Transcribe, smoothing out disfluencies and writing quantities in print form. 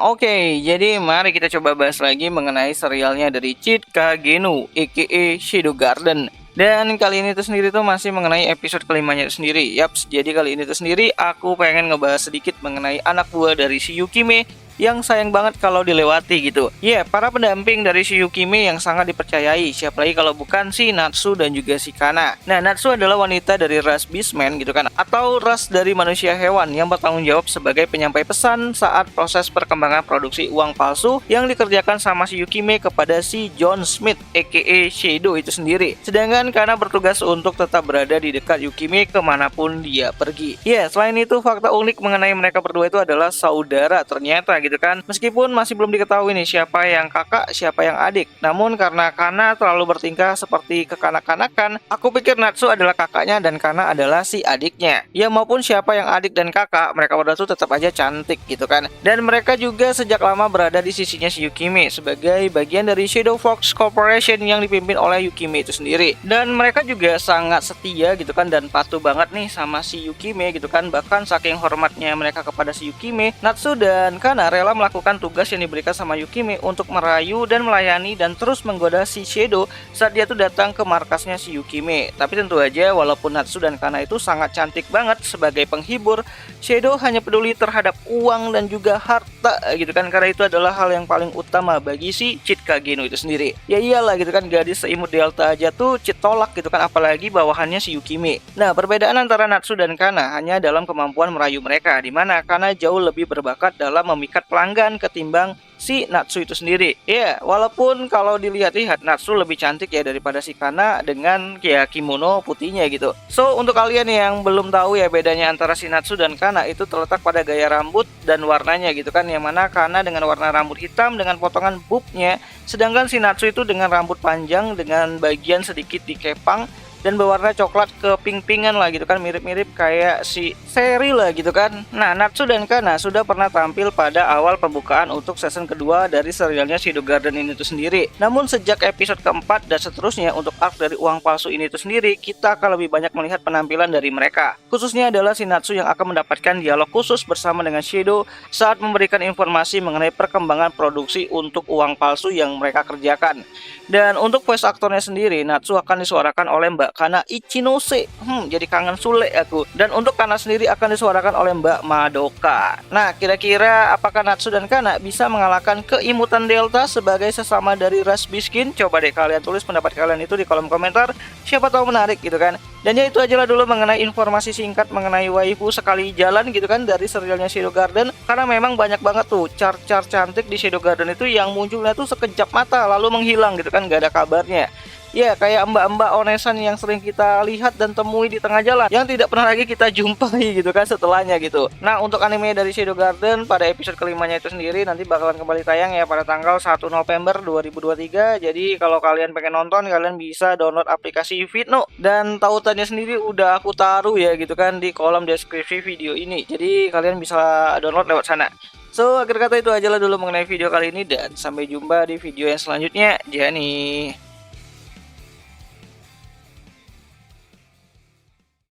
Oke, jadi mari kita coba bahas lagi mengenai serialnya dari Chika Genu, aka Shadow Garden. Dan kali ini tuh sendiri tuh masih mengenai episode kelimanya itu sendiri. Yaps, jadi kali ini tuh sendiri aku pengen ngebahas sedikit mengenai anak buah dari si Yukime yang sayang banget kalau dilewati gitu. Para pendamping dari si Yukime yang sangat dipercayai. Siapa lagi kalau bukan si Natsu dan juga si Kana. Nah, Natsu adalah wanita dari ras Beastman gitu kan, atau ras dari manusia hewan yang bertanggung jawab sebagai penyampai pesan saat proses perkembangan produksi uang palsu yang dikerjakan sama si Yukime kepada si John Smith aka Shadow itu sendiri. Sedangkan Kana bertugas untuk tetap berada di dekat Yukime kemanapun dia pergi. Selain itu fakta unik mengenai mereka berdua itu adalah saudara ternyata gitu kan. Meskipun masih belum diketahui nih siapa yang kakak, siapa yang adik. Namun karena Kana terlalu bertingkah seperti kekanak-kanakan, aku pikir Natsu adalah kakaknya dan Kana adalah si adiknya. Maupun siapa yang adik dan kakak, mereka berdua tuh tetap aja cantik gitu kan. Dan mereka juga sejak lama berada di sisinya si Yukime sebagai bagian dari Shadow Fox Corporation yang dipimpin oleh Yukime itu sendiri. Dan mereka juga sangat setia gitu kan dan patuh banget nih sama si Yukime gitu kan. Bahkan saking hormatnya mereka kepada si Yukime, Natsu dan Kana rela melakukan tugas yang diberikan sama Yukime untuk merayu dan melayani dan terus menggoda si Shadow saat dia tuh datang ke markasnya si Yukime. Tapi tentu aja walaupun Natsu dan Kana itu sangat cantik banget sebagai penghibur, Shadow hanya peduli terhadap uang dan juga harta gitu kan, karena itu adalah hal yang paling utama bagi si Chika Genu itu sendiri. Iyalah gitu kan, gadis seimut Delta aja tuh tolak gitu kan, apalagi bawahannya si Yukime. Nah, perbedaan antara Natsu dan Kana hanya dalam kemampuan merayu mereka, dimana Kana jauh lebih berbakat dalam memikat pelanggan ketimbang si Natsu itu sendiri. Walaupun kalau dilihat-lihat Natsu lebih cantik ya daripada si Kana dengan kimono putihnya gitu. So, untuk kalian yang belum tahu ya bedanya antara si Natsu dan Kana itu terletak pada gaya rambut dan warnanya gitu kan. Yang mana Kana dengan warna rambut hitam dengan potongan boobnya, sedangkan si Natsu itu dengan rambut panjang dengan bagian sedikit dikepang dan berwarna coklat ke pink-pinkan lah gitu kan, mirip-mirip kayak si Seri lah gitu kan. Nah, Natsu dan Kana sudah pernah tampil pada awal pembukaan untuk season kedua dari serialnya Shadow Garden ini tuh sendiri. Namun sejak episode keempat dan seterusnya untuk arc dari uang palsu ini tuh sendiri, kita akan lebih banyak melihat penampilan dari mereka. Khususnya adalah si Natsu yang akan mendapatkan dialog khusus bersama dengan Shadow saat memberikan informasi mengenai perkembangan produksi untuk uang palsu yang mereka kerjakan. Dan untuk voice aktornya sendiri, Natsu akan disuarakan oleh Mbak Kana Ichinose. Jadi kangen Sule aku. Dan untuk Kana sendiri akan disuarakan oleh Mbak Madoka. Nah, kira-kira apakah Natsu dan Kana bisa mengalahkan keimutan Delta sebagai sesama dari ras Biskin? Coba deh kalian tulis pendapat kalian itu di kolom komentar. Siapa tahu menarik gitu kan. Dan ya itu aja lah dulu mengenai informasi singkat mengenai waifu sekali jalan gitu kan dari serialnya Shadow Garden. Karena memang banyak banget tuh char-char cantik di Shadow Garden itu yang munculnya tuh sekejap mata lalu menghilang gitu kan, gak ada kabarnya. Kayak mbak-mbak onesan yang sering kita lihat dan temui di tengah jalan yang tidak pernah lagi kita jumpai gitu kan setelahnya gitu. Nah, untuk anime dari Shadow Garden pada episode kelimanya itu sendiri nanti bakalan kembali tayang ya pada tanggal 1 November 2023. Jadi kalau kalian pengen nonton, kalian bisa download aplikasi Vidno. Dan tautannya sendiri udah aku taruh ya gitu kan di kolom deskripsi video ini. Jadi kalian bisa download lewat sana. So, akhir kata itu aja lah dulu mengenai video kali ini dan sampai jumpa di video yang selanjutnya. Jani.